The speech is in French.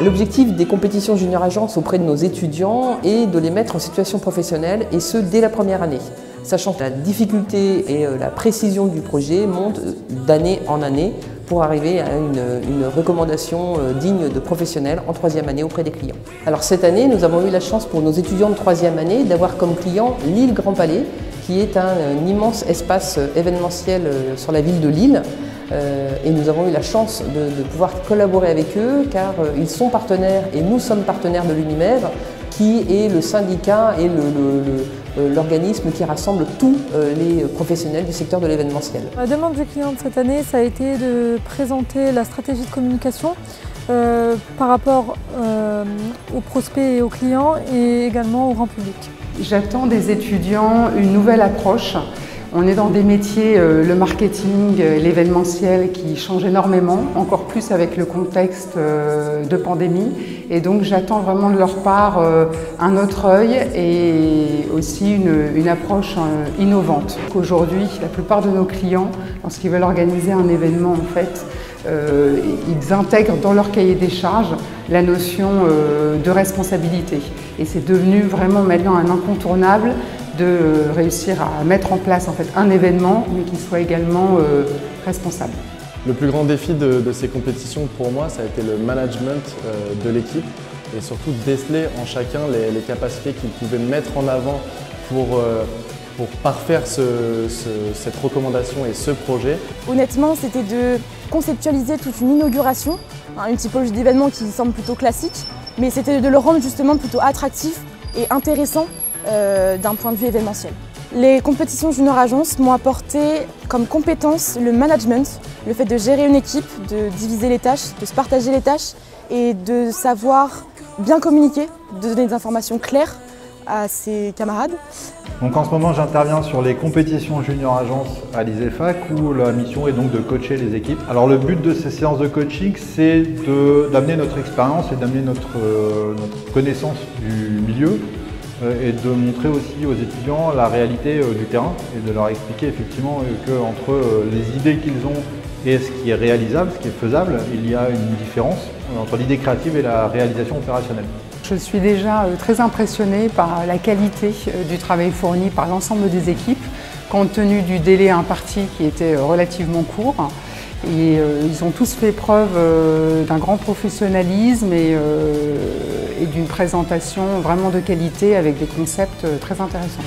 L'objectif des compétitions Junior Agence auprès de nos étudiants est de les mettre en situation professionnelle, et ce dès la première année, sachant que la difficulté et la précision du projet montent d'année en année pour arriver à une recommandation digne de professionnel en troisième année auprès des clients. Alors cette année, nous avons eu la chance pour nos étudiants de troisième année d'avoir comme client Lille Grand Palais, qui est un immense espace événementiel sur la ville de Lille. Et nous avons eu la chance de pouvoir collaborer avec eux, car ils sont partenaires et nous sommes partenaires de l'Unimer, qui est le syndicat et l'organisme qui rassemble tous les professionnels du secteur de l'événementiel. La demande du client de cette année, ça a été de présenter la stratégie de communication par rapport aux prospects et aux clients, et également au grand public. J'attends des étudiants une nouvelle approche. On est dans des métiers, le marketing, l'événementiel, qui changent énormément, encore plus avec le contexte de pandémie. Et donc j'attends vraiment de leur part un autre œil et aussi une approche innovante. Aujourd'hui, la plupart de nos clients, lorsqu'ils veulent organiser un événement, en fait, ils intègrent dans leur cahier des charges la notion de responsabilité. Et c'est devenu vraiment maintenant un incontournable de réussir à mettre en place en fait un événement, mais qui soit également responsable. Le plus grand défi de ces compétitions pour moi, ça a été le management de l'équipe, et surtout déceler en chacun les capacités qu'ils pouvaient mettre en avant pour parfaire cette recommandation et ce projet. Honnêtement, c'était de conceptualiser toute une inauguration, une typologie d'événement qui semble plutôt classique, mais c'était de le rendre justement plutôt attractif et intéressant d'un point de vue événementiel. Les compétitions Junior Agence m'ont apporté comme compétence le management, le fait de gérer une équipe, de diviser les tâches, de se partager les tâches et de savoir bien communiquer, de donner des informations claires à ses camarades. Donc en ce moment, j'interviens sur les compétitions Junior Agence à l'ISEFAC, où la mission est donc de coacher les équipes. Alors le but de ces séances de coaching, c'est d'amener notre expérience et d'amener notre connaissance du milieu, et de montrer aussi aux étudiants la réalité du terrain et de leur expliquer effectivement qu'entre les idées qu'ils ont et ce qui est réalisable, ce qui est faisable, il y a une différence entre l'idée créative et la réalisation opérationnelle. Je suis déjà très impressionnée par la qualité du travail fourni par l'ensemble des équipes, compte tenu du délai imparti qui était relativement court. Et ils ont tous fait preuve d'un grand professionnalisme et d'une présentation vraiment de qualité avec des concepts très intéressants.